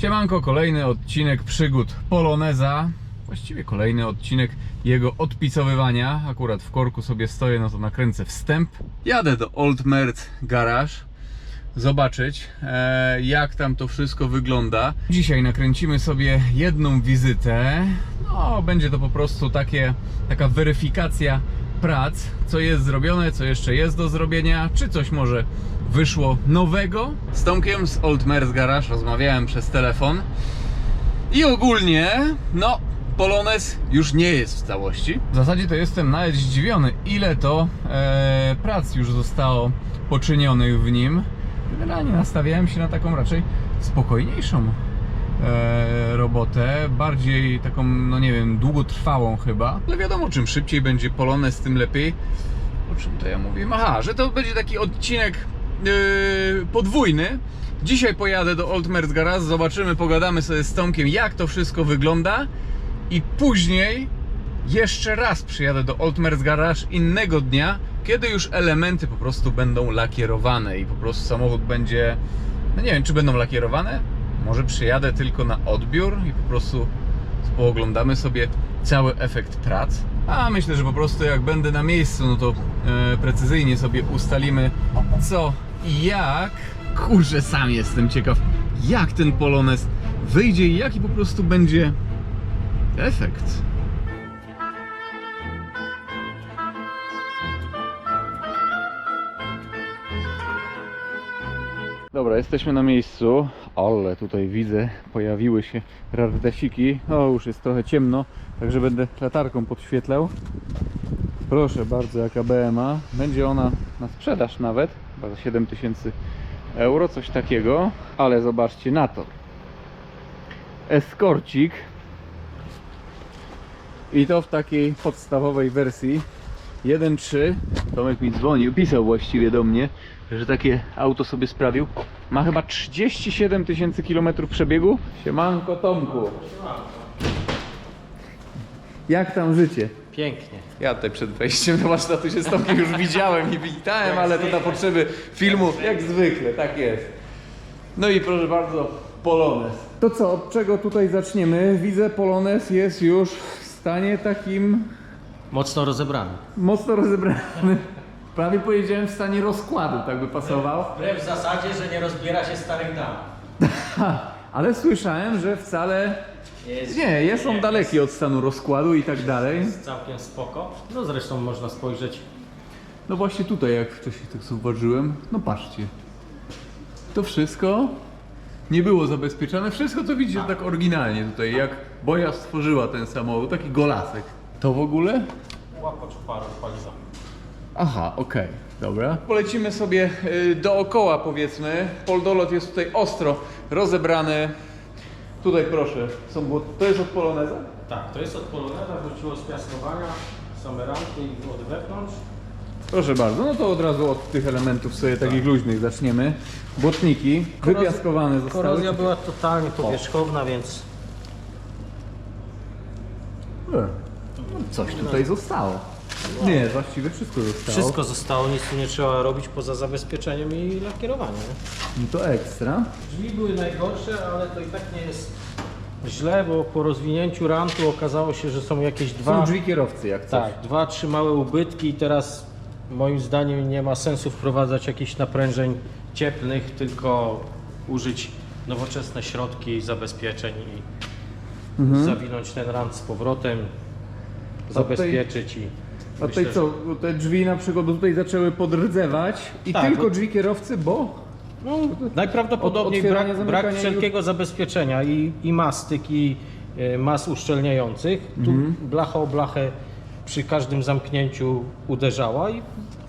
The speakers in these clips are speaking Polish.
Siemanko, kolejny odcinek przygód Poloneza. Właściwie kolejny odcinek jego odpicowywania. Akurat w korku sobie stoję, no to nakręcę wstęp. Jadę do Old Merz Garage zobaczyć, jak tam to wszystko wygląda. Dzisiaj nakręcimy sobie jedną wizytę. No, będzie to po prostu taka weryfikacja prac, co jest zrobione, co jeszcze jest do zrobienia, czy coś może wyszło nowego. Z Tomkiem z Old Merz Garage rozmawiałem przez telefon i ogólnie, no, Polonez już nie jest w całości. W zasadzie to jestem nawet zdziwiony, ile to prac już zostało poczynionych w nim. Generalnie nastawiałem się na taką raczej spokojniejszą robotę, bardziej taką, no nie wiem, długotrwałą chyba. Ale wiadomo, czym szybciej będzie Polonez, tym lepiej. O czym to ja mówię? Aha, że to będzie taki odcinek podwójny. Dzisiaj pojadę do Old Merz Garage, zobaczymy, pogadamy sobie z Tomkiem, jak to wszystko wygląda. I później jeszcze raz przyjadę do Old Merz Garage innego dnia, kiedy już elementy po prostu będą lakierowane i po prostu samochód będzie, no nie wiem, czy będą lakierowane, może przyjadę tylko na odbiór i po prostu pooglądamy sobie cały efekt prac. A myślę, że po prostu jak będę na miejscu, no to precyzyjnie sobie ustalimy co i jak. Kurczę, sam jestem ciekaw, jak ten Polonez wyjdzie i jaki po prostu będzie efekt. Dobra, jesteśmy na miejscu, ale tutaj widzę, pojawiły się rarytasiki. O, już jest trochę ciemno, także będę latarką podświetlał. Proszę bardzo, jaka BMA. Będzie ona na sprzedaż nawet, chyba za 7000 euro, coś takiego. Ale zobaczcie na to. Escorcik. I to w takiej podstawowej wersji 1.3. Tomek mi dzwonił, pisał właściwie do mnie, że takie auto sobie sprawił. Ma chyba 37 000 km przebiegu. Siemanko Tomku. Jak tam życie? Pięknie. Ja tutaj przed wejściem do warsztatu się z Tomkiem już widziałem i witałem, ale to na potrzeby filmu, jak zwykle, tak jest. No i proszę bardzo, Polonez. To co, od czego tutaj zaczniemy? Widzę, Polonez jest już w stanie takim Mocno rozebrany. mocno rozebrany. Prawie powiedziałem w stanie rozkładu, tak by pasował. Wbrew zasadzie, że nie rozbiera się starych dam. Ale słyszałem, że wcale jest on daleki od stanu rozkładu i tak dalej. Jest całkiem spoko. No zresztą można spojrzeć. No właśnie tutaj, jak wcześniej tak zauważyłem, no patrzcie. To wszystko nie było zabezpieczone. Wszystko co widzicie tak oryginalnie tutaj, jak Boja stworzyła ten samochód, taki golasek. To w ogóle? Łapacz paru paliwa. Aha, okej, dobra. Polecimy sobie dookoła, powiedzmy. Poldolot jest tutaj ostro rozebrany. Tutaj proszę, to jest od Poloneza? Tak, to jest od Poloneza, wróciło z piaskowania, same ramki od wewnątrz. Proszę bardzo, no to od razu od tych elementów sobie takich luźnych zaczniemy. Błotniki wypiaskowane zostały. Korozja była totalnie powierzchowna, więc No, coś tutaj zostało. Nie, właściwie wszystko zostało. wszystko zostało, nic tu nie trzeba robić poza zabezpieczeniem i lakierowaniem. No to ekstra. Drzwi były najgorsze, ale to i tak nie jest źle, bo po rozwinięciu rantu okazało się, że są jakieś Są drzwi kierowcy jak coś. Tak, 2-3 małe ubytki i teraz moim zdaniem nie ma sensu wprowadzać jakichś naprężeń cieplnych, tylko użyć nowoczesne środki zabezpieczeń i zawinąć ten rant z powrotem, zabezpieczyć i A tutaj myślę, co, te drzwi na przykład tutaj zaczęły podrdzewać i Tak, tylko bo- drzwi kierowcy, bo? no, najprawdopodobniej Otwierania, brak zamykania wszelkiego zabezpieczenia i mastyk i mas uszczelniających. Tu blacha o blachę przy każdym zamknięciu uderzała i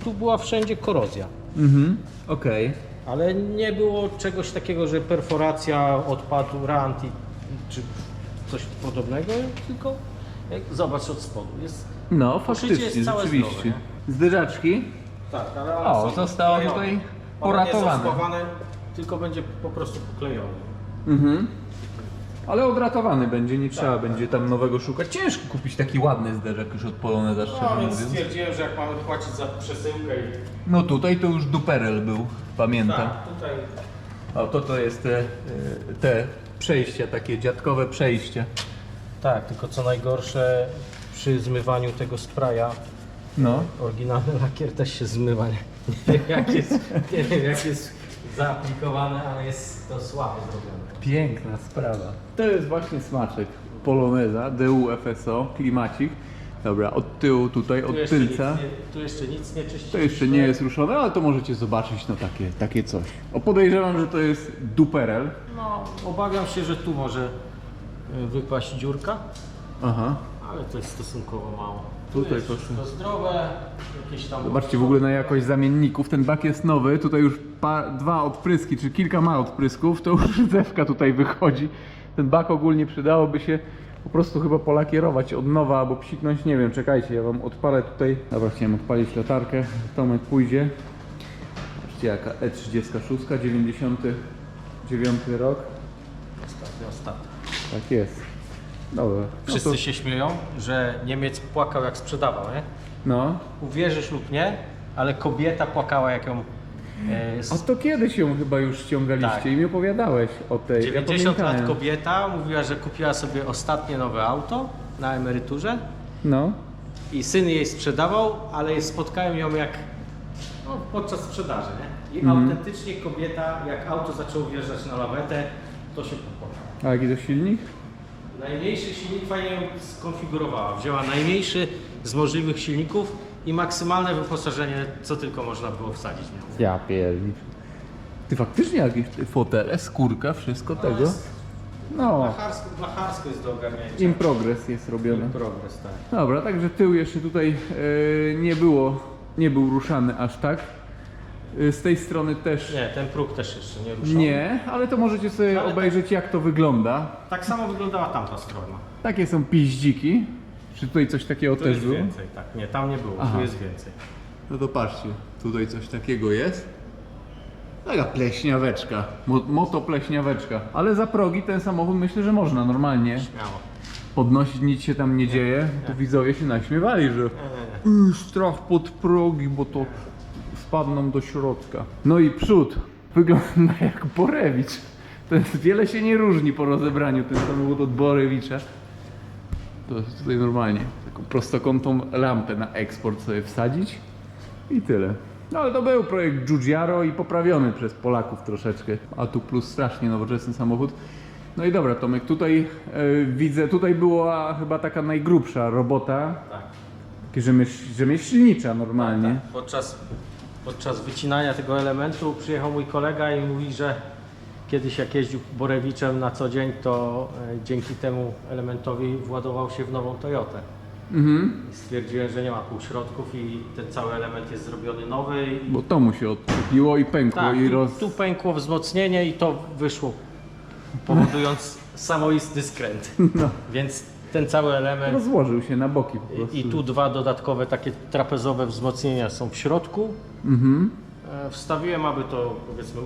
tu była wszędzie korozja. Okej. Ale nie było czegoś takiego, że perforacja, odpadł rant czy coś podobnego, tylko zobacz od spodu. No Poszycie faktycznie, jest całe rzeczywiście. zdrowe, Zderzaczki. Tak, ale one O, są zostało poklejone. tutaj One poratowane. nie są spawane, tylko będzie po prostu poklejone. Ale odratowany będzie, nie trzeba będzie tam nowego szukać. Ciężko kupić taki ładny zderzak już od Poloneza, szczerze No więc mówiąc. stwierdziłem, że jak mamy płacić za przesyłkę i... No tutaj to już duperel był, pamiętam. Tak, tutaj O, to jest te przejścia, takie dziadkowe przejście. Tak, tylko co najgorsze, przy zmywaniu tego spraya, No. oryginalny lakier też się zmywa. Nie wiem jak jest zaaplikowane, ale jest to słabo zrobione. Piękna sprawa. To jest właśnie smaczek Poloneza, DU FSO, klimacik. Dobra, od tyłu tutaj, od tylca. Tu jeszcze nic nie czyściliśmy. To jeszcze nie jest ruszone, ale to możecie zobaczyć, no takie coś. O, podejrzewam, że to jest duperel. No, obawiam się, że tu może wypaść dziurka, Aha. ale to jest stosunkowo mało. Tutaj Tu jest proszę. wszystko zdrowe, jakieś tam... Zobaczcie w ogóle na jakość zamienników. Ten bak jest nowy, tutaj już dwa odpryski, czy kilka ma odprysków, to już rdzewka tutaj wychodzi. Ten bak ogólnie przydałoby się po prostu chyba polakierować od nowa, albo psiknąć, nie wiem, czekajcie, ja wam odpalę tutaj. Dobra, chciałem odpalić latarkę, Tomek pójdzie. Zobaczcie jaka E36, 99 rok. Ostatni. Tak jest. Dobra. Wszyscy No to, się śmieją, że Niemiec płakał jak sprzedawał, nie? no. Uwierzysz lub nie, ale kobieta płakała jak ją... A to kiedyś ją chyba już ściągaliście Tak. i mi opowiadałeś o tej. 90 lat pamiętałem. kobieta mówiła, że kupiła sobie ostatnie nowe auto na emeryturze No. i syn jej sprzedawał, ale spotkałem ją jak podczas sprzedaży, nie? I autentycznie kobieta, jak auto zaczęło wjeżdżać na lawetę, to się popłakała. A jaki to silnik? Najmniejszy silnik fajnie ją skonfigurowała. Wzięła najmniejszy z możliwych silników i maksymalne wyposażenie, co tylko można było wsadzić. Ja pierdzisz. Ty faktycznie jakieś fotele, skórka, wszystko tego? jest- No. Blacharsko jest do ogarnięcia. In progress jest robione. Progres, tak. Dobra, także tył jeszcze tutaj nie był ruszany aż tak. Z tej strony też Nie, ten próg też jeszcze nie ruszał. nie, ale to możecie sobie Ale obejrzeć jak to wygląda. Tak samo wyglądała tamta strona. Takie są piździki. Czy tutaj coś takiego Tu też jest było? więcej, tak. Nie, tam nie było, Aha. tu jest więcej. No to patrzcie, tutaj coś takiego jest. Taka pleśniaweczka, motopleśniaweczka. Ale za progi ten samochód myślę, że można normalnie Śmiało. podnosić, nic się tam nie dzieje. Tu widzowie się naśmiewali, że strach pod progi, bo to wpadną do środka. No i przód wygląda jak Borewicz. To jest, wiele się nie różni po rozebraniu ten samochód od Borewicza. To jest tutaj normalnie taką prostokątną lampę na eksport sobie wsadzić i tyle. No ale to był projekt Giugiaro i poprawiony przez Polaków troszeczkę. A tu plus strasznie nowoczesny samochód. No i dobra Tomek, tutaj widzę, tutaj była chyba taka najgrubsza robota, Tak. takie rzemieślnicza normalnie. Tak. Podczas wycinania tego elementu przyjechał mój kolega i mówi, że kiedyś jak jeździł Borewiczem na co dzień, to dzięki temu elementowi władował się w nową Toyotę. I stwierdziłem, że nie ma półśrodków i ten cały element jest zrobiony nowy. Bo to mu się odczepiło i pękło Tak, i tu pękło wzmocnienie i to wyszło, powodując samoistny skręt. No, Więc ten cały element rozłożył się na boki po prostu. i tu dwa dodatkowe takie trapezowe wzmocnienia są w środku. Wstawiłem, aby to powiedzmy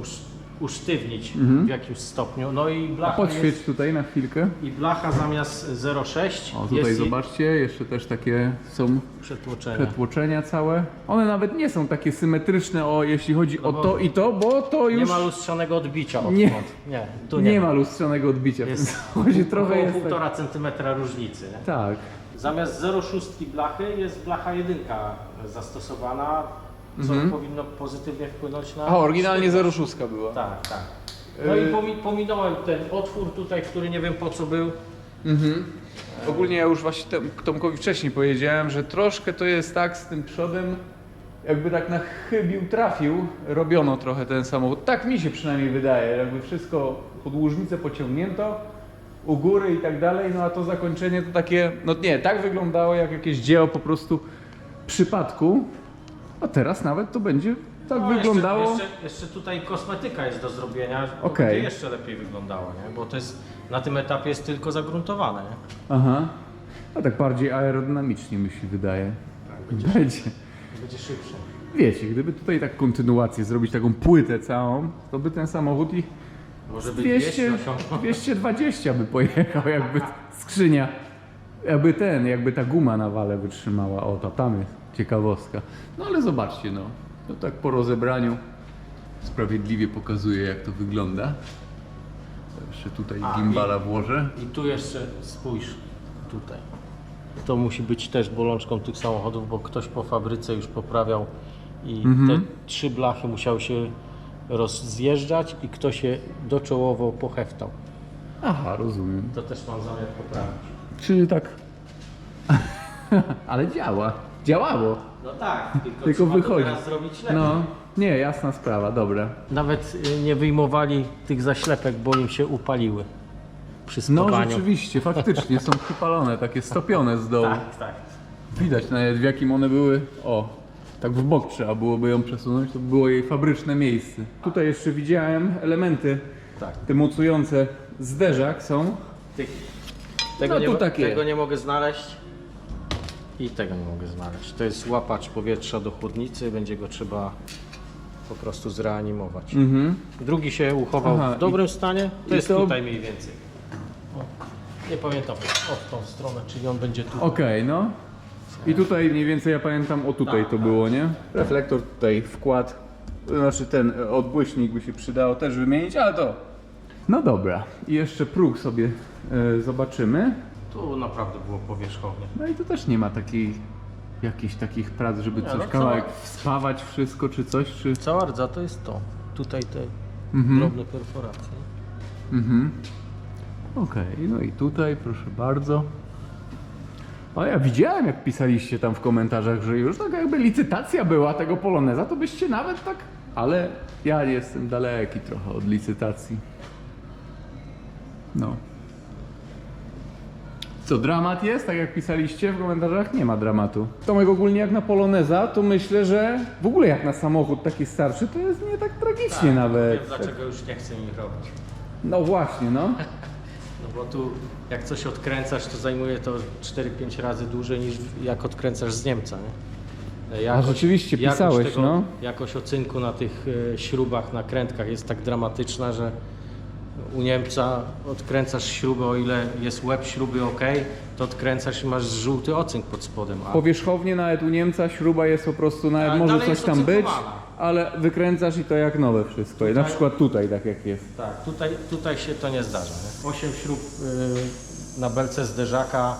usztywnić w jakimś stopniu. No i A blacha, podświeć tutaj na chwilkę. i blacha zamiast 0,6 O, tutaj jest zobaczcie, jeszcze też takie są przetłoczenia. przetłoczenia całe. One nawet nie są takie symetryczne, jeśli chodzi o bo to i to, bo to już Nie ma lustrzanego odbicia odtąd. Nie. Nie, tu nie ma lustrzanego odbicia. Jest Chodzi trochę około jest tak. 1,5 cm różnicy. Nie? Tak. Zamiast 0,6 blachy jest blacha 1 zastosowana, co powinno pozytywnie wpłynąć na... A oryginalnie 0,6 była. Tak, tak. No i pominąłem ten otwór tutaj, który nie wiem po co był. Ogólnie ja już właśnie Tomkowi wcześniej powiedziałem, że troszkę to jest tak z tym przodem, jakby tak na chybił trafił, robiono trochę ten samochód. Tak mi się przynajmniej wydaje, jakby wszystko pod łóżnicę pociągnięto, u góry i tak dalej, no a to zakończenie to takie, no nie, tak wyglądało jak jakieś dzieło po prostu przypadku, a teraz nawet to będzie tak No, wyglądało. Jeszcze tutaj kosmetyka jest do zrobienia, bo Okej. będzie jeszcze lepiej wyglądało, nie? Bo to jest, na tym etapie jest tylko zagruntowane. Nie? Aha, a tak bardziej aerodynamicznie mi się wydaje. Będzie. Będzie szybsze. Wiecie, gdyby tutaj tak kontynuację zrobić, taką płytę całą, to by ten samochód i Może by 200 osiągnął. 220 by pojechał, jakby skrzynia, jakby ta guma na wale wytrzymała. O, to tam jest ciekawostka. No ale zobaczcie, no, to tak po rozebraniu sprawiedliwie pokazuje, jak to wygląda. Jeszcze tutaj A, gimbala włożę. I tu jeszcze spójrz, tutaj. To musi być też bolączką tych samochodów, bo ktoś po fabryce już poprawiał i te 3 blachy musiały się rozjeżdżać i ktoś je doczołowo poheftał. Aha, rozumiem. To też mam zamiar poprawić. Czyli tak... Ale działa. Działało. No tak, Tylko trzeba wychodzi. to teraz zrobić lepiej. No, nie, jasna sprawa, dobra. Nawet nie wyjmowali tych zaślepek, bo im się upaliły przy No spawaniu. rzeczywiście, faktycznie są przypalone, takie stopione z dołu. Tak. Widać nawet w jakim one były. O, tak w bok trzeba byłoby ją przesunąć, to było jej fabryczne miejsce. Tutaj jeszcze widziałem elementy, Tak. te mocujące zderzak są. Tego, No nie, tu takie. tego nie mogę znaleźć i tego nie mogę znaleźć. To jest łapacz powietrza do chłodnicy, będzie go trzeba po prostu zreanimować. Drugi się uchował Aha, w dobrym stanie, to i jest to- tutaj mniej więcej. O, nie pamiętam, w tą stronę, czyli on będzie tu. Okej, no. I tutaj mniej więcej ja pamiętam, o tutaj Tak, to tak. było, nie? Reflektor tutaj, wkład, znaczy ten odbłyśnik by się przydało też wymienić, ale to... No dobra, i jeszcze próg sobie zobaczymy. Tu naprawdę było powierzchownie. No i tu też nie ma jakichś takich prac, żeby Nie, coś no kawałek wspawać wszystko, czy coś, czy... Cała rdza to jest to. Tutaj te drobne perforacje. Okej, no i tutaj, proszę bardzo. O, ja widziałem, jak pisaliście tam w komentarzach, że już tak jakby licytacja była tego Poloneza, to byście nawet tak... Ale ja jestem daleki trochę od licytacji. No. Co, dramat jest? Tak jak pisaliście w komentarzach? Nie ma dramatu. Tomek, ogólnie jak na Poloneza, to myślę, że w ogóle jak na samochód taki starszy, to jest nie tak tragicznie nawet. Wiem, dlaczego już nie chcę ich robić. No właśnie, no. No bo tu jak coś odkręcasz, to zajmuje to 4-5 razy dłużej niż jak odkręcasz z Niemca, nie? A rzeczywiście pisałeś, no. Jakość ocynku na tych śrubach, nakrętkach jest tak dramatyczna, że u Niemca odkręcasz śrubę, o ile jest łeb śruby ok, to odkręcasz i masz żółty ocynk pod spodem. A Powierzchownie nawet u Niemca śruba jest po prostu, nawet Ale może dalej coś jest tam być, ocynkowana. ale wykręcasz i to jak nowe wszystko. I na przykład tutaj tak jak jest. tak, tutaj się to nie zdarza. Nie? 8 śrub na belce zderzaka,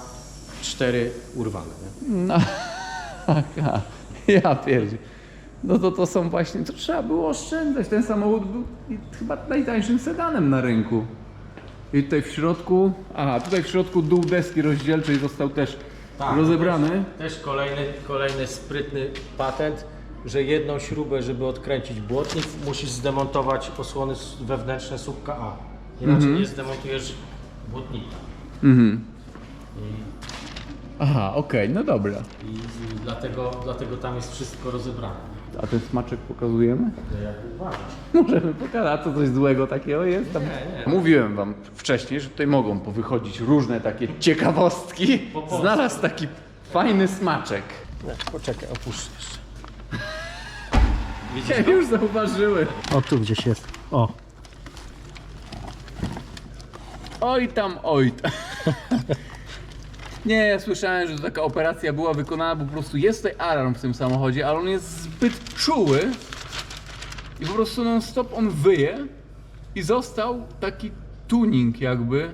4 urwane. Nie? No, aha, ja pierdzie. No to są właśnie, to trzeba było oszczędzać. Ten samochód był chyba najtańszym sedanem na rynku. I tutaj w środku, tutaj w środku dół deski rozdzielczej został też rozebrany. Też kolejny sprytny patent, że jedną śrubę, żeby odkręcić błotnik, musisz zdemontować osłony wewnętrzne słupka A. Inaczej nie zdemontujesz błotnika. Aha, okej, no dobra. I dlatego tam jest wszystko rozebrane. A ten smaczek pokazujemy? No jak uważasz? Możemy pokazać, co coś złego takiego jest tam. Nie. Mówiłem wam wcześniej, że tutaj mogą powychodzić różne takie ciekawostki. polsku. Znalazł taki fajny smaczek. Nie, poczekaj, opuszczę jeszcze. Ja już zauważyłem. O, tu gdzieś jest. O. Oj tam, oj tam. Nie, słyszałem, że taka operacja była wykonana, bo po prostu jest tutaj alarm w tym samochodzie, ale on jest zbyt czuły i po prostu non stop on wyje i został taki tuning jakby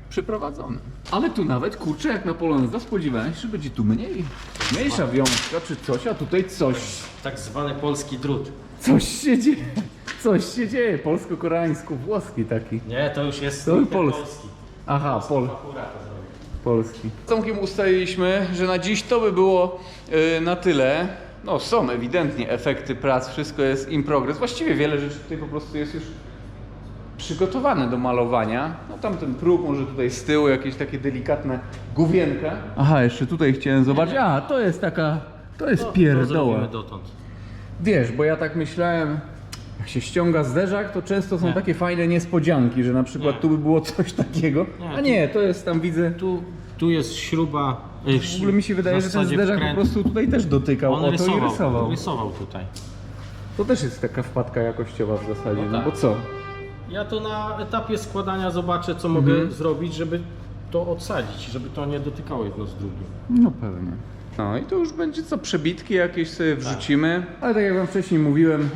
przeprowadzony. Ale tu nawet, kurczę, jak na Poloneza spodziewałem się, że będzie tu mniejsza wiązka czy coś, a tutaj coś Tak zwany polski drut. się dzieje. Coś się dzieje, polsko-koreańsko-włoski taki. Nie, to już jest To stricte polski. Aha, Fakura to zrobi. Polski. Z Tomkiem ustaliliśmy, że na dziś to by było na tyle. No są ewidentnie efekty prac, wszystko jest in progress. Właściwie wiele rzeczy tutaj po prostu jest już przygotowane do malowania. No tam ten próg, może tutaj z tyłu jakieś takie delikatne gówienka. Aha, jeszcze tutaj chciałem zobaczyć. A, to jest taka, to jest To pierdoła. zrobimy dotąd. Wiesz, bo ja tak myślałem, jak się ściąga zderzak, to często są Nie. takie fajne niespodzianki, że na przykład Nie. tu by było coś takiego. Nie, A nie, to jest tam, widzę. Tu jest śruba. W ogóle mi się wydaje, że ten zderzak po prostu tutaj też dotykał On o to i rysował. rysował tutaj. To też jest taka wpadka jakościowa w zasadzie, No no tak. bo co? Ja to na etapie składania zobaczę, co mogę zrobić, żeby to odsadzić, żeby to nie dotykało jedno z drugim. No pewnie. No i to już będzie co, przebitki jakieś sobie wrzucimy. Ale tak jak wam wcześniej mówiłem,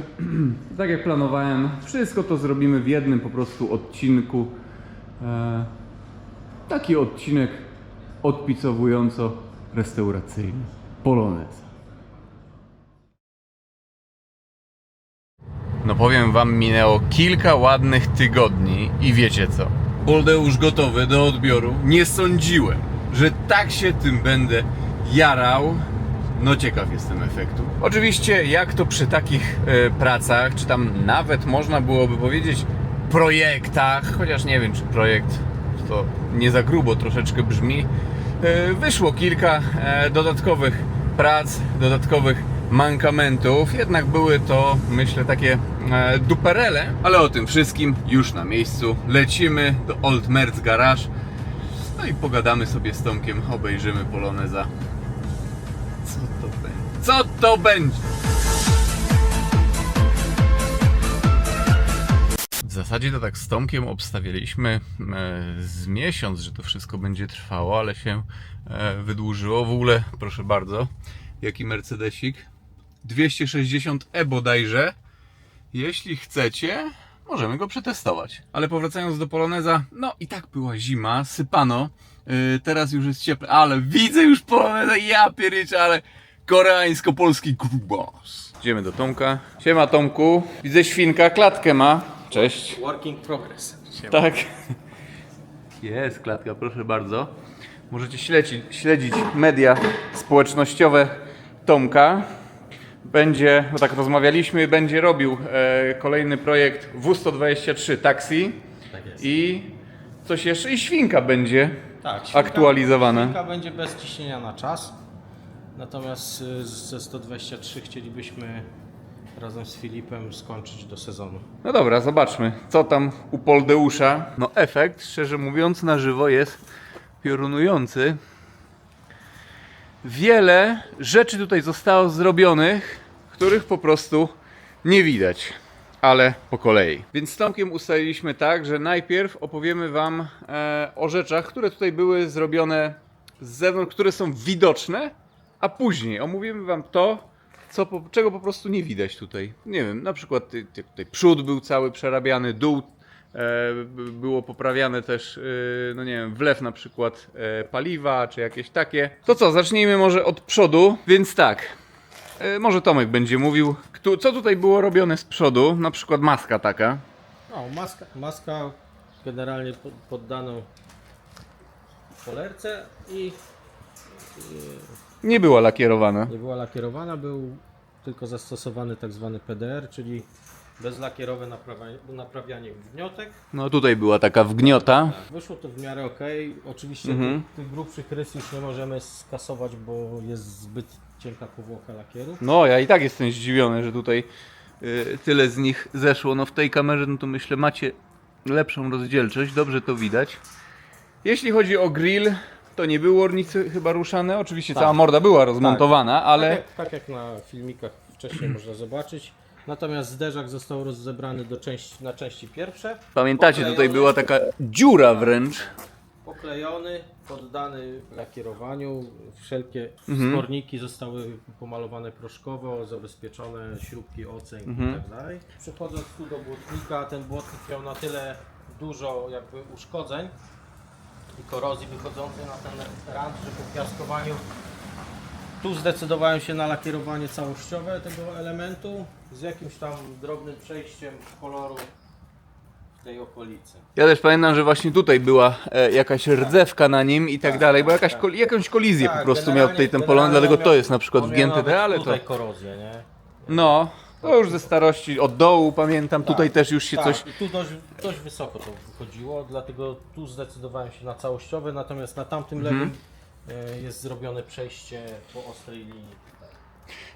tak jak planowałem, wszystko to zrobimy w jednym po prostu odcinku. Taki odcinek odpicowująco restauracyjny. Polonez. No powiem wam, minęło kilka ładnych tygodni i wiecie co? Boldeusz gotowy do odbioru. Nie sądziłem, że tak się tym będę jarał. No ciekaw jestem efektu. Oczywiście jak to przy takich pracach, czy tam nawet można byłoby powiedzieć projektach, chociaż nie wiem czy projekt to nie za grubo troszeczkę brzmi, wyszło kilka dodatkowych prac, dodatkowych mankamentów, jednak były to, myślę, takie duperele, ale o tym wszystkim już na miejscu. Lecimy do Old Merz Garage, no i pogadamy sobie z Tomkiem, obejrzymy Poloneza. Co to będzie? Co to będzie? W zasadzie to tak z Tomkiem obstawialiśmy z miesiąc, że to wszystko będzie trwało, ale się wydłużyło. W ogóle, proszę bardzo, jaki Mercedesik? 260e bodajże. Jeśli chcecie, możemy go przetestować. Ale powracając do Poloneza, no i tak była zima, sypano. Teraz już jest cieplej, ale widzę już Poloneza, ja pierniczę, ale koreańsko-polski grubas. Idziemy do Tomka. Siema Tomku, widzę świnka, klatkę ma. Cześć. Working progress. Tak. Jest klatka, proszę bardzo. Możecie śledzić media społecznościowe Tomka. Będzie, bo tak rozmawialiśmy, będzie robił kolejny projekt W123 Taxi. Tak jest. I coś jeszcze, i świnka będzie Tak, aktualizowana. Świnka będzie bez ciśnienia na czas. Natomiast ze 123 chcielibyśmy razem z Filipem skończyć do sezonu. No dobra, zobaczmy, co tam u Poldeusza. No efekt, szczerze mówiąc, na żywo jest piorunujący. Wiele rzeczy tutaj zostało zrobionych, których po prostu nie widać, ale po kolei. Więc z Tomkiem ustaliliśmy tak, że najpierw opowiemy wam o rzeczach, które tutaj były zrobione z zewnątrz, które są widoczne, a później omówimy wam to, czego po prostu nie widać tutaj. Nie wiem, na przykład tutaj przód był cały przerabiany, dół było poprawiane też, no nie wiem, wlew na przykład paliwa, czy jakieś takie. To co, zacznijmy może od przodu, więc tak, może Tomek będzie mówił, co tutaj było robione z przodu, na przykład maska taka. No, maska generalnie poddano polerce i Nie była lakierowana. nie była lakierowana, był tylko zastosowany tak zwany PDR, czyli bezlakierowe naprawianie wniotek. No tutaj była taka wgniota. Tak, wyszło to w miarę ok. Oczywiście tych grubszych rys już nie możemy skasować, bo jest zbyt cienka powłoka lakieru. No ja i tak jestem zdziwiony, że tutaj tyle z nich zeszło. No w tej kamerze, no to myślę, macie lepszą rozdzielczość, dobrze to widać. Jeśli chodzi o grill, to nie były ornicy chyba ruszane. Oczywiście Tak. cała morda była rozmontowana, ale Tak jak na filmikach wcześniej można zobaczyć. Natomiast zderzak został rozebrany na części pierwsze. pamiętacie, tutaj Poklejony. była taka dziura wręcz. Poklejony, poddany lakierowaniu. Wszelkie wsporniki zostały pomalowane proszkowo, zabezpieczone śrubki, oceń i tak dalej. Przechodząc tu do błotnika, ten błotnik miał na tyle dużo jakby uszkodzeń i korozji wychodzącej na ten rand, że po piaskowaniu tu zdecydowałem się na lakierowanie całościowe tego elementu z jakimś tam drobnym przejściem koloru w tej okolicy. Ja też pamiętam, że właśnie tutaj była jakaś rdzewka na nim i tak dalej, bo jakąś kolizję po prostu miał tutaj ten polon, dlatego to jest na przykład wgięte, ale to... tutaj korozję, nie? No, to już ze starości od dołu pamiętam, tutaj też już się coś... I tu dość wysoko to wychodziło, dlatego tu zdecydowałem się na całościowy, natomiast na tamtym lewym jest zrobione przejście po ostrej linii.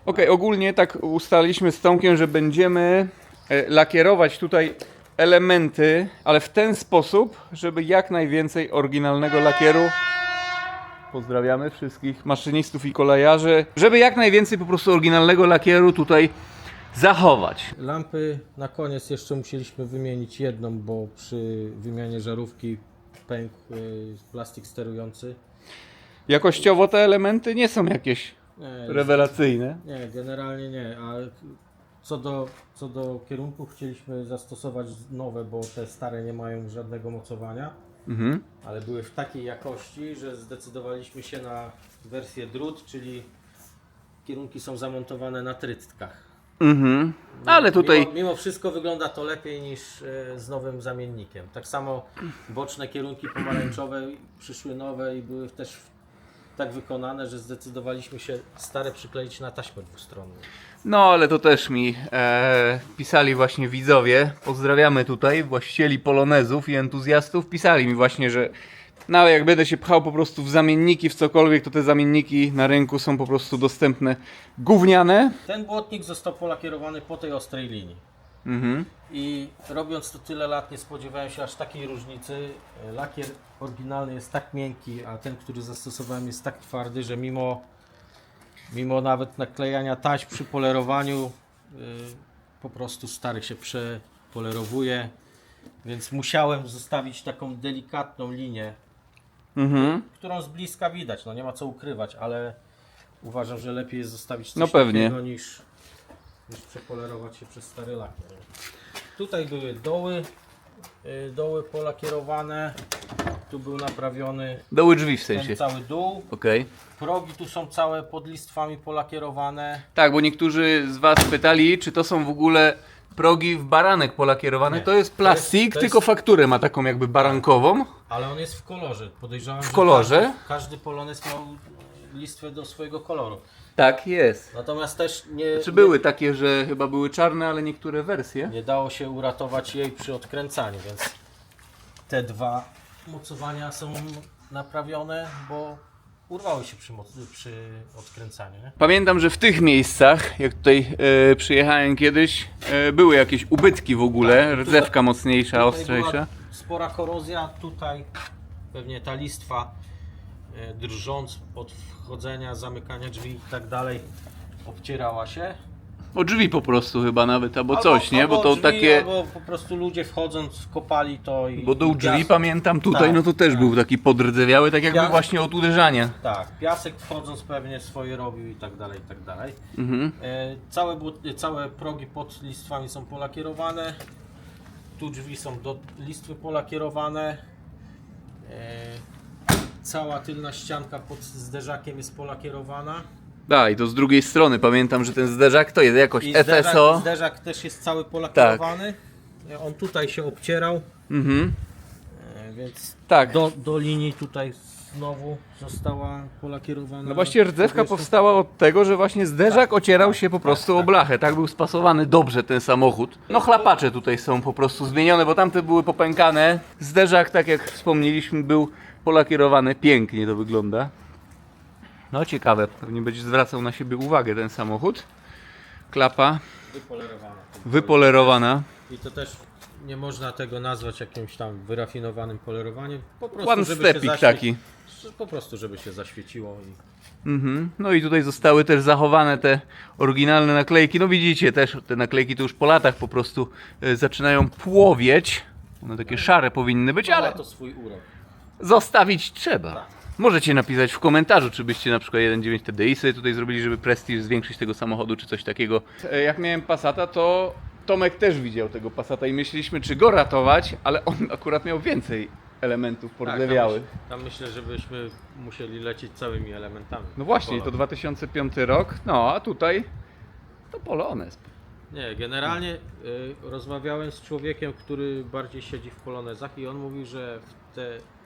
Okej, ogólnie tak ustaliliśmy z Tomkiem, że będziemy lakierować tutaj elementy, ale w ten sposób, żeby jak najwięcej oryginalnego lakieru, pozdrawiamy wszystkich maszynistów i kolejarzy, żeby jak najwięcej po prostu oryginalnego lakieru tutaj zachować. Lampy na koniec jeszcze musieliśmy wymienić jedną, bo przy wymianie żarówki pękł plastik sterujący. Jakościowo te elementy nie są jakieś Nie, rewelacyjne. nie, generalnie nie, a co do kierunków chcieliśmy zastosować nowe, bo te stare nie mają żadnego mocowania. Mhm. ale były w takiej jakości, że zdecydowaliśmy się na wersję drut, czyli kierunki są zamontowane na trytkach. Mhm. Ale tutaj... Mimo wszystko wygląda to lepiej niż z nowym zamiennikiem. Tak samo boczne kierunki pomarańczowe przyszły nowe i były też tak wykonane, że zdecydowaliśmy się stare przykleić na taśmę dwustronną. No, ale to też mi pisali właśnie widzowie, pozdrawiamy tutaj, właścicieli polonezów i entuzjastów, pisali mi właśnie, że no jak będę się pchał po prostu w zamienniki, w cokolwiek, to te zamienniki na rynku są po prostu dostępne gówniane. Ten błotnik został polakierowany po tej ostrej linii. Mhm. I robiąc to tyle lat, nie spodziewałem się aż takiej różnicy. Lakier oryginalny jest tak miękki, a ten, który zastosowałem, jest tak twardy, że mimo nawet naklejania taśm przy polerowaniu, po prostu stary się przepolerowuje. Więc musiałem zostawić taką delikatną linię, Mhm. którą z bliska widać. No nie ma co ukrywać, ale uważam, że lepiej jest zostawić coś No pewnie. takiego niż przepolerować się przez stary lakier. Tutaj były doły polakierowane, tu był naprawiony Doły drzwi w ten sensie. cały dół. Okej. Progi tu są całe pod listwami polakierowane. Tak, bo niektórzy z Was pytali, czy to są w ogóle progi w baranek polakierowane. Nie. To jest plastik, To jest- tylko fakturę ma taką jakby barankową. Ale on jest w kolorze. Podejrzewam, że kolorze? każdy Polonez miał listwę do swojego koloru. Tak jest. Natomiast też Czy były takie, że chyba były czarne, ale niektóre wersje? nie dało się uratować jej przy odkręcaniu, więc te dwa mocowania są naprawione, bo urwały się przy odkręcaniu. Nie? Pamiętam, że w tych miejscach, jak tutaj przyjechałem kiedyś, były jakieś ubytki w ogóle, Tak, rdzewka mocniejsza, Tutaj ostrzejsza. była spora korozja, tutaj pewnie ta listwa drżąc od wchodzenia, zamykania drzwi i tak dalej obcierała się. O drzwi po prostu chyba nawet, albo Albo- coś, nie? Bo albo to drzwi, takie... Albo po prostu ludzie wchodząc kopali to i... Bo do i drzwi piasek, pamiętam tutaj, Tak, no to też tak. był taki podrdzewiały, tak jakby Ja- właśnie od uderzania. Tak, piasek wchodząc pewnie swoje robił i tak dalej, i tak dalej. Mhm. Całe progi pod listwami są polakierowane. Tu drzwi są do listwy polakierowane. Cała tylna ścianka pod zderzakiem jest polakierowana. Da, i to z drugiej strony, pamiętam, że ten zderzak to jest jakoś I FSO. zderzak też jest cały polakierowany. On tutaj się obcierał, Mhm. więc Tak. do linii tutaj znowu została polakierowana. No właśnie rdzewka Jeszcze- powstała od tego, że właśnie zderzak ocierał się po prostu o tak. blachę. Tak był spasowany dobrze ten samochód. No chlapacze tutaj są po prostu zmienione, bo tamte były popękane. Zderzak, tak jak wspomnieliśmy, był polakierowany. Pięknie to wygląda. No ciekawe, pewnie będzie zwracał na siebie uwagę ten samochód. Klapa Wypolerowana. wypolerowana. I to też nie można tego nazwać jakimś tam wyrafinowanym polerowaniem. Po prostu, One żeby się stepik taki. Po prostu, żeby się zaświeciło. Mhm. No i tutaj zostały też zachowane te oryginalne naklejki. No widzicie też, te naklejki to już po latach po prostu zaczynają płowieć. One takie szare powinny być, Ale ale to swój urok. zostawić trzeba. Tak. Możecie napisać w komentarzu, czy byście na przykład 1.9 TDI sobie tutaj zrobili, żeby prestiż zwiększyć tego samochodu, czy coś takiego. Jak miałem Passata, to Tomek też widział tego Passata i myśleliśmy, czy go ratować, ale on akurat miał więcej elementów pordzewiałych. Tam myślę, że byśmy musieli lecieć całymi elementami. No właśnie, to Polonez. 2005 rok, no a tutaj to Polonez. Nie, generalnie rozmawiałem z człowiekiem, który bardziej siedzi w polonezach i on mówił, że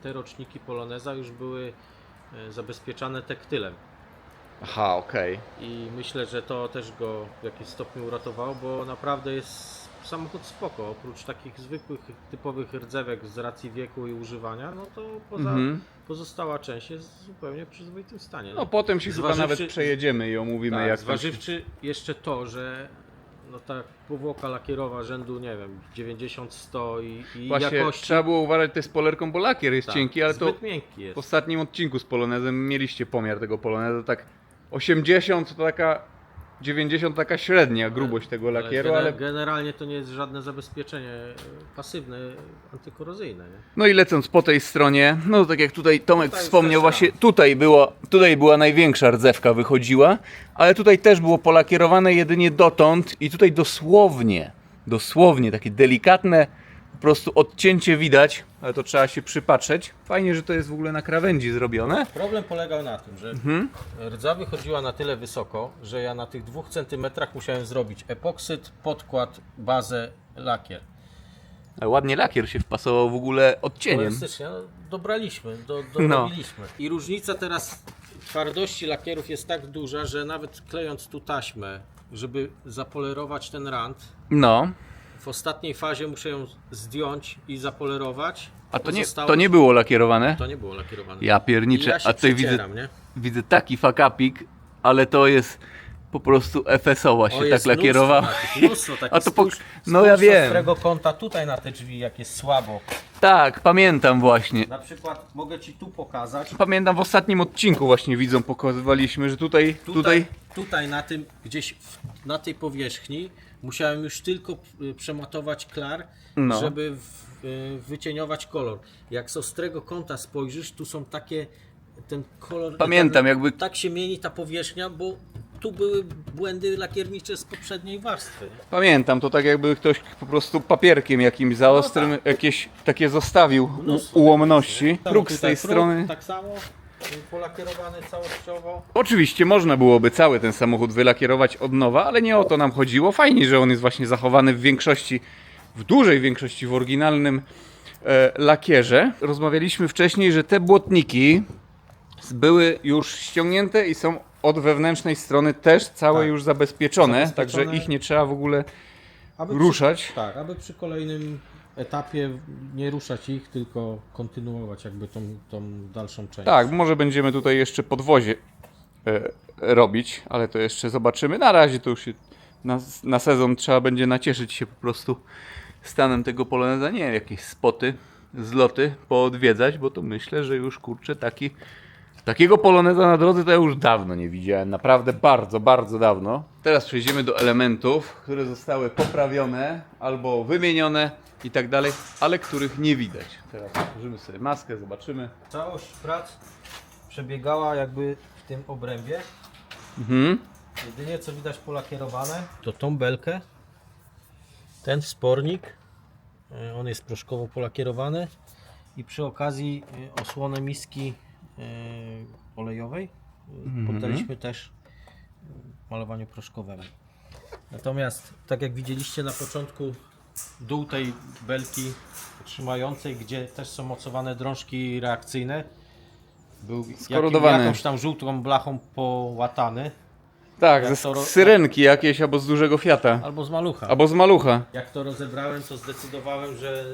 te roczniki poloneza już były zabezpieczane tektylem. Aha, okej. I myślę, że to też go w jakimś stopniu uratowało, bo naprawdę jest samochód spoko. Oprócz takich zwykłych, typowych rdzewek z racji wieku i używania, no to pozostała część jest zupełnie w przyzwoitym stanie. No potem się chyba nawet przejedziemy i omówimy tak, jak tam się... zważywszy jeszcze to, że no ta powłoka lakierowa rzędu, nie wiem, 90-100 i Właśnie jakości trzeba było uważać też z polerką, bo lakier jest tak, cienki, ale to zbyt miękki w jest. ostatnim odcinku z Polonezem mieliście pomiar tego Poloneza, tak 80 to taka 90 taka średnia grubość tego lakieru, ale... Generalnie to nie jest żadne zabezpieczenie pasywne, antykorozyjne. Nie? No i lecąc po tej stronie, no tak jak tutaj Tomek Tutaj wspomniał, też właśnie tutaj była największa rdzewka wychodziła, ale tutaj też było polakierowane jedynie dotąd i tutaj dosłownie takie delikatne po prostu odcięcie widać, ale to trzeba się przypatrzeć. Fajnie, że to jest w ogóle na krawędzi zrobione. Problem polegał na tym, że rdza wychodziła na tyle wysoko, że ja na tych 2 cm musiałem zrobić epoksyd, podkład, bazę, lakier. Ale ładnie lakier się wpasował w ogóle odcieniem. Kolorystycznie dobraliśmy, dorobiliśmy. I różnica teraz twardości lakierów jest tak duża, że nawet klejąc tu taśmę, żeby zapolerować ten rand, No, w ostatniej fazie muszę ją zdjąć i zapolerować. a to nie, Pozostało- to nie było lakierowane? To nie było lakierowane. Ja I pierniczę, ja się a tutaj przecieram, nie? widzę taki fakapik, ale to jest po prostu FS-owa się O, tak jest lakierowała. mnóstwo takich. A to Spójrz, no ja spójrz z wiem. ostrego kąta tutaj na te drzwi, jak jest słabo. Tak, pamiętam właśnie. Na przykład mogę Ci tu pokazać. Pamiętam w ostatnim odcinku właśnie widzom pokazywaliśmy, że tutaj Na tym, gdzieś na tej powierzchni musiałem już tylko przematować klar, No. żeby wycieniować kolor. Jak z ostrego kąta spojrzysz, tu są takie, ten kolor... Pamiętam, jakby- Tak się mieni ta powierzchnia, bo tu były błędy lakiernicze z poprzedniej warstwy. pamiętam, to tak jakby ktoś po prostu papierkiem jakimś za ostrym tak. jakieś takie zostawił Mnóstwo ułomności. Tam Próg z tutaj tej strony. Tak samo, polakierowany całościowo. Oczywiście można byłoby cały ten samochód wylakierować od nowa, ale nie o to nam chodziło. Fajnie, że on jest właśnie zachowany w większości, w dużej większości w oryginalnym lakierze. Rozmawialiśmy wcześniej, że te błotniki były już ściągnięte i są od wewnętrznej strony też całe Tak. już zabezpieczone, Zabezpieczone. także ich nie trzeba w ogóle Aby ruszać. Tak, aby przy kolejnym etapie nie ruszać ich, tylko kontynuować jakby tą dalszą część. Tak, może będziemy tutaj jeszcze podwozie robić, ale to jeszcze zobaczymy. Na razie to już się na sezon trzeba będzie nacieszyć się po prostu stanem tego poloneza. Nie, jakieś spoty, zloty poodwiedzać, bo to myślę, że już kurczę takiego poloneza na drodze to ja już dawno nie widziałem. Naprawdę bardzo, bardzo dawno. Teraz przejdziemy do elementów, które zostały poprawione albo wymienione i tak dalej, ale których nie widać. Teraz otworzymy sobie maskę, zobaczymy. Całość prac przebiegała jakby w tym obrębie. Mhm. Jedynie co widać polakierowane to tą belkę, ten wspornik, on jest proszkowo polakierowany i przy okazji osłonę miski olejowej poddaliśmy też malowaniu proszkowemu. Natomiast tak jak widzieliście na początku, dół tej belki trzymającej, gdzie też są mocowane drążki reakcyjne, był Skorodowany. jakąś tam żółtą blachą połatany. Tak, Jak ze to syrenki jakieś albo z dużego Fiata, Albo z malucha. albo z malucha. Jak to rozebrałem, to zdecydowałem, że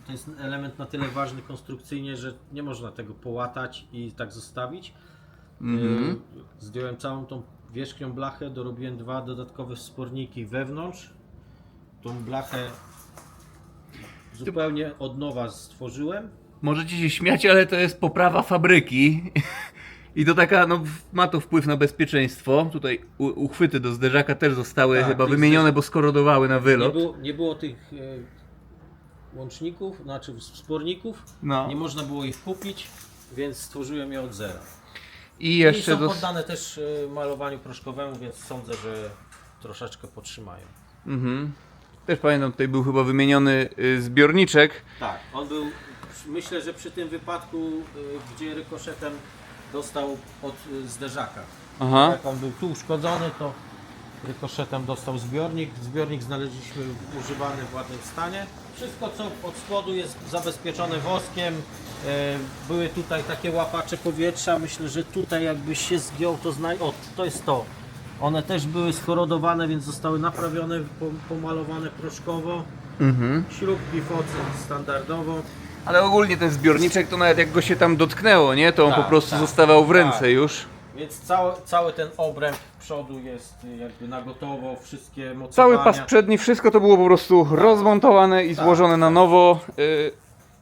to jest element na tyle ważny konstrukcyjnie, że nie można tego połatać i tak zostawić. Zdjąłem całą tą wierzchnią blachę, dorobiłem 2 dodatkowe wsporniki wewnątrz. Tą blachę zupełnie od nowa stworzyłem. Możecie się śmiać, ale to jest poprawa fabryki. I to taka, no ma to wpływ na bezpieczeństwo. Tutaj uchwyty do zderzaka też zostały Tak, chyba tych wymienione, bo skorodowały na wylot. Nie było tych łączników, znaczy wsporników. No. Nie można było ich kupić, więc stworzyłem je od zera. I I jeszcze są poddane też malowaniu proszkowemu, więc sądzę, że troszeczkę potrzymają. Też pamiętam, tutaj był chyba wymieniony zbiorniczek. Tak, on był, myślę, że przy tym wypadku, gdzie rykoszetem dostał od zderzaka. Aha. Jak on był tu uszkodzony, to rykoszetem dostał zbiornik. Zbiornik znaleźliśmy używany w ładnym stanie. Wszystko co od spodu jest zabezpieczone woskiem. Były tutaj takie łapacze powietrza. Myślę, że tutaj jakbyś się zgiął, to to jest to. One też były skorodowane, więc zostały naprawione, pomalowane proszkowo. Śrubki focy standardowo. Ale ogólnie ten zbiorniczek to nawet jak go się tam dotknęło, nie? To on Tak, po prostu tak, zostawał w ręce tak. już. Więc cały ten obręb przodu jest jakby na gotowo, wszystkie mocowania. Cały pas przedni, wszystko to było po prostu rozmontowane i złożone na nowo.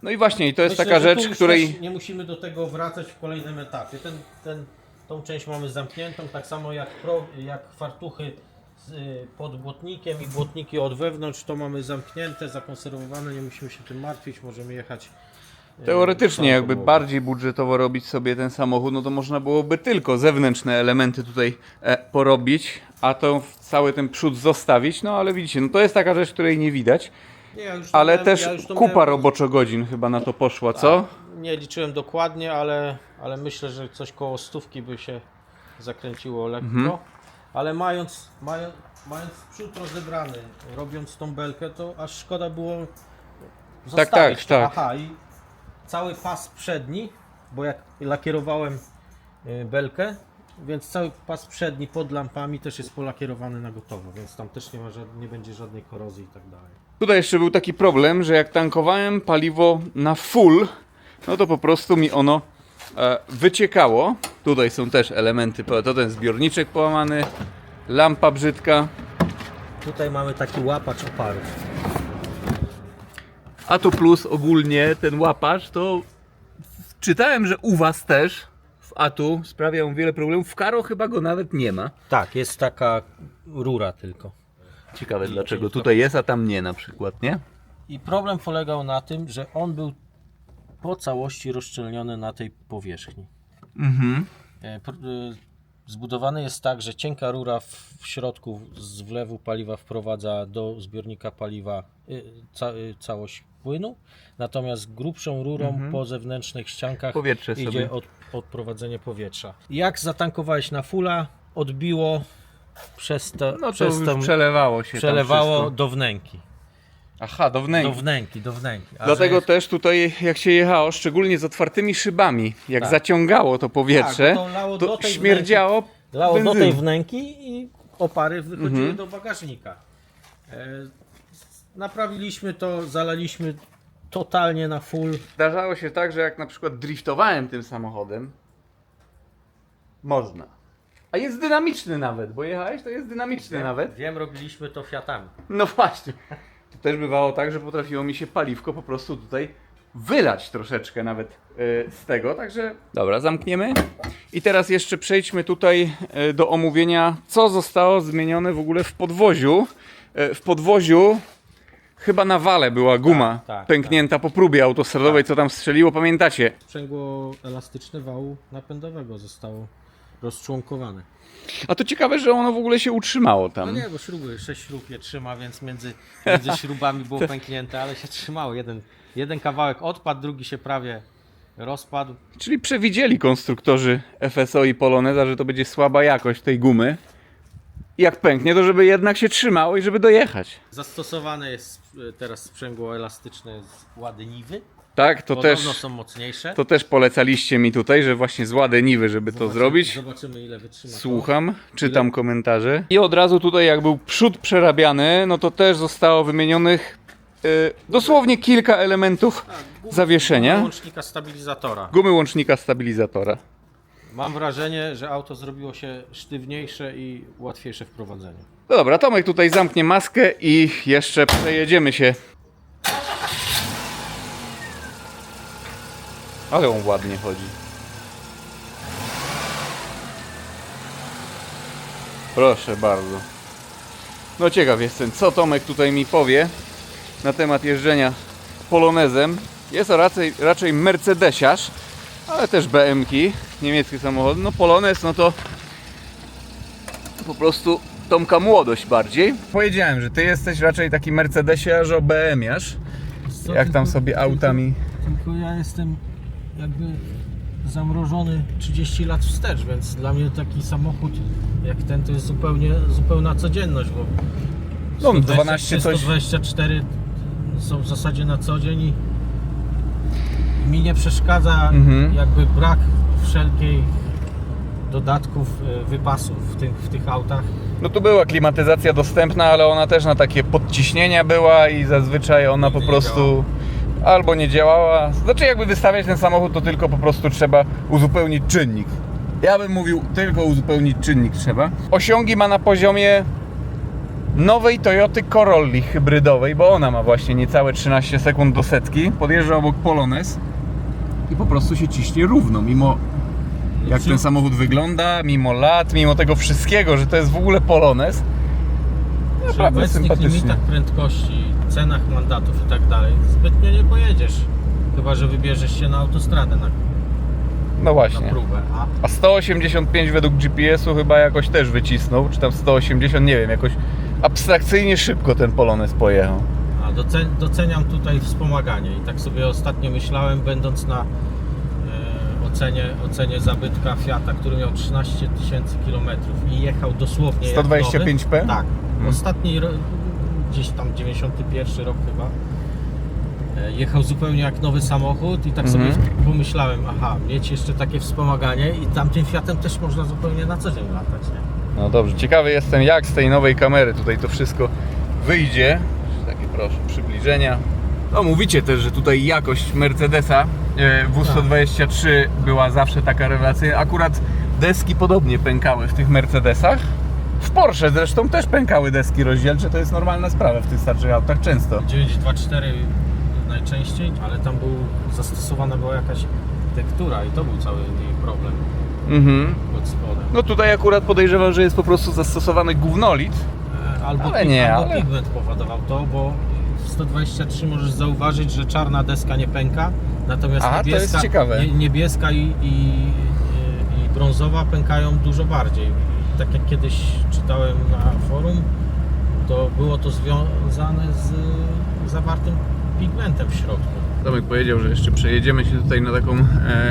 No i właśnie, i to jest Myślę, taka że tu rzecz, już której... też nie musimy do tego wracać w kolejnym etapie. Tą część mamy zamkniętą, tak samo jak fartuchy pod błotnikiem i błotniki od wewnątrz, to mamy zamknięte, zakonserwowane, nie musimy się tym martwić, możemy jechać. Teoretycznie, całą jakby podłogą. bardziej budżetowo robić sobie ten samochód, no to można byłoby tylko zewnętrzne elementy tutaj porobić, a to cały ten przód zostawić, no ale widzicie, no to jest taka rzecz, której nie widać. Nie, ja już to Ale miałem- też ja już to kupa miałem- roboczogodzin chyba na to poszła, co? Nie liczyłem dokładnie, ale myślę, że coś koło 100 by się zakręciło lekko. Mhm. Ale mając przód rozebrany, robiąc tą belkę, to aż szkoda było zostawić. tak. Aha, i cały pas przedni, bo jak lakierowałem belkę, więc cały pas przedni pod lampami też jest polakierowany na gotowo, więc tam też nie będzie żadnej korozji i tak dalej. Tutaj jeszcze był taki problem, że jak tankowałem paliwo na full, no to po prostu mi ono wyciekało. Tutaj są też elementy, to ten zbiorniczek połamany, lampa brzydka. Tutaj mamy taki łapacz oparów. A tu plus ogólnie ten łapacz, to czytałem, że u was też w Atu sprawia on wiele problemów. W Karo chyba go nawet nie ma. Tak, jest taka rura tylko. Ciekawe dlaczego tutaj jest, a tam nie na przykład, nie? I problem polegał na tym, że on był po całości rozszczelniony na tej powierzchni. Mhm. Zbudowany jest tak, że cienka rura w środku z wlewu paliwa wprowadza do zbiornika paliwa całość płynu, natomiast grubszą rurą po zewnętrznych ściankach Powietrze idzie sobie. odprowadzenie powietrza. Jak zatankowałeś na fulla, odbiło przez to, No to przez już tą, przelewało się przelewało tam do wnęki. Aha, do wnęki. Do wnęki. A Dlatego że- też tutaj jak się jechało, szczególnie z otwartymi szybami, jak Tak. zaciągało to powietrze, Tak, to lało to do tej śmierdziało Lało do benzyną. tej wnęki i opary wychodziły do bagażnika. Naprawiliśmy to, zalaliśmy totalnie na full. Zdarzało się tak, że jak na przykład driftowałem tym samochodem, można. A jest dynamiczny nawet, bo jechałeś, to jest dynamiczny nawet. Wiem, robiliśmy to Fiatami. No właśnie. To też bywało tak, że potrafiło mi się paliwko po prostu tutaj wylać troszeczkę nawet z tego, także... Dobra, zamkniemy. I teraz jeszcze przejdźmy tutaj do omówienia, co zostało zmienione w ogóle w podwoziu. W podwoziu chyba na wale była guma tak, pęknięta po próbie autostradowej, co tam strzeliło, pamiętacie? Sprzęgło elastyczne wału napędowego zostało rozczłonkowane. A to ciekawe, że ono w ogóle się utrzymało No tam. nie, bo 6 śrub je trzyma, więc między śrubami było pęknięte, ale się trzymało. Jeden kawałek odpadł, drugi się prawie rozpadł. Czyli przewidzieli konstruktorzy FSO i Poloneza, że to będzie słaba jakość tej gumy. I jak pęknie, to żeby jednak się trzymało i żeby dojechać. Zastosowane jest teraz sprzęgło elastyczne z Ładeniwy. Tak, to Podobno też, są mocniejsze. to też polecaliście mi tutaj, że właśnie z Ładeniwy, żeby to zrobić. Zobaczymy, ile wytrzyma. to. Słucham, czytam komentarze. I od razu tutaj jak był przód przerabiany, no to też zostało wymienionych dosłownie kilka elementów zawieszenia. Łącznika stabilizatora. Gumy łącznika stabilizatora. Mam wrażenie, że auto zrobiło się sztywniejsze i łatwiejsze w prowadzeniu. No dobra, Tomek tutaj zamknie maskę i jeszcze przejedziemy się. Ale on ładnie chodzi. Proszę bardzo. No ciekaw jestem, co Tomek tutaj mi powie na temat jeżdżenia Polonezem. Jest to raczej Mercedesiarz, ale też BM-ki, niemiecki samochód. No Polonez, no to po prostu Tomka młodość bardziej. Powiedziałem, że ty jesteś raczej taki Mercedesiarz o BM-iarz. Jak tam sobie autami... Tylko ja jestem jakby zamrożony 30 lat wstecz, więc dla mnie taki samochód jak ten to jest zupełna codzienność, bo No 12 coś... 124 są w zasadzie na co dzień i mi nie przeszkadza jakby brak wszelkich dodatków, wypasów w tych autach. No tu była klimatyzacja dostępna, ale ona też na takie podciśnienia była i zazwyczaj ona po prostu albo nie działała. Znaczy jakby wystawiać ten samochód, to tylko po prostu trzeba uzupełnić czynnik. Ja bym mówił, tylko uzupełnić czynnik trzeba. Osiągi ma na poziomie nowej Toyoty Corolli hybrydowej, bo ona ma właśnie niecałe 13 sekund do setki. Podjeżdża obok Polonez i po prostu się ciśnie równo, mimo jak ten samochód wygląda, mimo lat, mimo tego wszystkiego, że to jest w ogóle Polonez. Przy Naprawdę obecnych sympatycznie. limitach prędkości, cenach mandatów i tak dalej zbytnio nie pojedziesz. Chyba że wybierzesz się na autostradę na No właśnie. próbę. A 185 według GPS-u chyba jakoś też wycisnął, czy tam 180, nie wiem, jakoś abstrakcyjnie szybko ten Polonez pojechał. Ale doceniam tutaj wspomaganie i tak sobie ostatnio myślałem, będąc na ocenie zabytka Fiata, który miał 13 tysięcy kilometrów i jechał dosłownie 125p? jak nowy. Tak, ostatni gdzieś tam 91 rok chyba. Jechał zupełnie jak nowy samochód i tak sobie pomyślałem, aha, mieć jeszcze takie wspomaganie i tamtym Fiatem też można zupełnie na co dzień latać, nie? No dobrze, ciekawy jestem, jak z tej nowej kamery tutaj to wszystko wyjdzie. Takie proszę, przybliżenia. No mówicie też, że tutaj jakość Mercedesa W123 była zawsze taka rewelacyjna. Akurat deski podobnie pękały w tych Mercedesach. W Porsche zresztą też pękały deski rozdzielcze, to jest normalna sprawa w tych starszych autach często. 924 najczęściej, ale tam zastosowana była jakaś tektura i to był cały jej problem pod spodem. No tutaj akurat podejrzewam, że jest po prostu zastosowany gównolit. Albo pigment powodował to, bo w 123 możesz zauważyć, że czarna deska nie pęka, natomiast to jest ciekawe. niebieska i brązowa pękają dużo bardziej. Tak jak kiedyś czytałem na forum, to było to związane z zawartym pigmentem w środku. Tomek powiedział, że jeszcze przejedziemy się tutaj na taką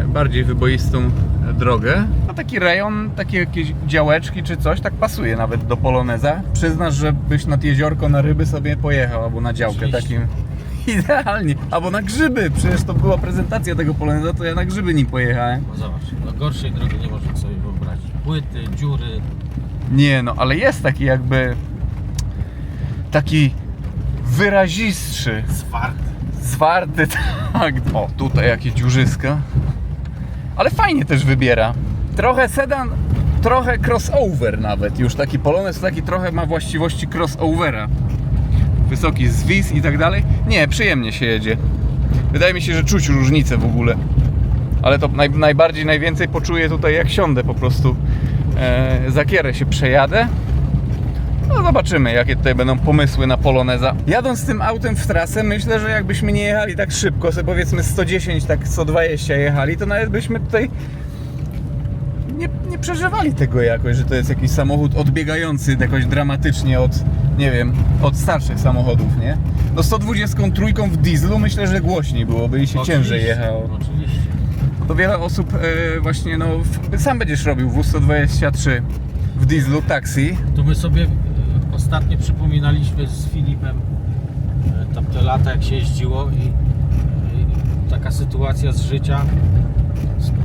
bardziej wyboistą drogę. A taki rejon, takie jakieś działeczki czy coś, tak pasuje nawet do Poloneza. Przyznasz, że byś nad jeziorko na ryby sobie pojechał, albo na działkę takim. Idealnie. Albo na grzyby. Przecież to była prezentacja tego Poloneza, to ja na grzyby nim pojechałem. No zobacz, no gorszej drogi nie można sobie wyobrazić. Płyty, dziury. Nie no, ale jest taki jakby taki wyrazistszy. Zwarty, tak. O, tutaj jakieś dziurzyska. Ale fajnie też wybiera. Trochę sedan, trochę crossover nawet. Już taki Polonez taki trochę ma właściwości crossovera. Wysoki zwis i tak dalej. Nie, przyjemnie się jedzie. Wydaje mi się, że czuć różnicę w ogóle. Ale to najwięcej poczuję tutaj, jak siądę po prostu. Za kierę się przejadę. No zobaczymy, jakie tutaj będą pomysły na Poloneza. Jadąc tym autem w trasę, myślę, że jakbyśmy nie jechali tak szybko, sobie powiedzmy 110, tak 120 jechali, to nawet byśmy tutaj nie przeżywali tego jakoś, że to jest jakiś samochód odbiegający jakoś dramatycznie od, nie wiem, od starszych samochodów, nie? No 123 w dieslu myślę, że głośniej byłoby i się ciężej jechało. Oczywiście. To wiele osób właśnie, no sam będziesz robił W123 w dieslu taksi. To my sobie ostatnio przypominaliśmy z Filipem tamte lata, jak się jeździło i taka sytuacja z życia.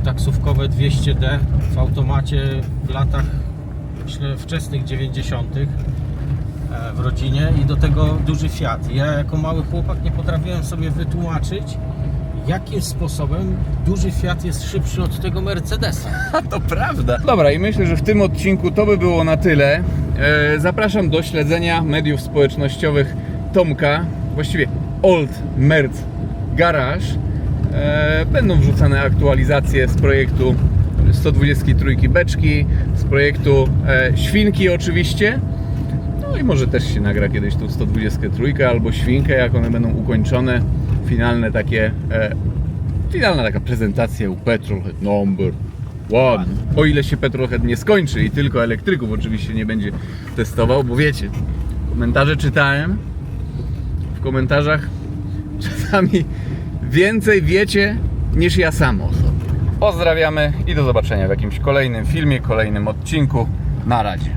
Taksówkowe 200D w automacie w latach, myślę, wczesnych 90. w rodzinie i do tego duży Fiat. Ja jako mały chłopak nie potrafiłem sobie wytłumaczyć, jakim sposobem duży Fiat jest szybszy od tego Mercedesa. To prawda. Dobra, i myślę, że w tym odcinku to by było na tyle. Zapraszam do śledzenia mediów społecznościowych Tomka, właściwie Old Merc Garage. Będą wrzucane aktualizacje z projektu 123 beczki, z projektu świnki oczywiście. No i może też się nagra kiedyś tu 123 albo świnkę, jak one będą ukończone. Finalna taka prezentacja u Petrolhead Number One. O ile się Petrolhead nie skończy i tylko elektryków oczywiście nie będzie testował, bo wiecie, komentarze czytałem. W komentarzach czasami więcej wiecie niż ja sam o sobie. Pozdrawiamy i do zobaczenia w jakimś kolejnym filmie, kolejnym odcinku. Na razie.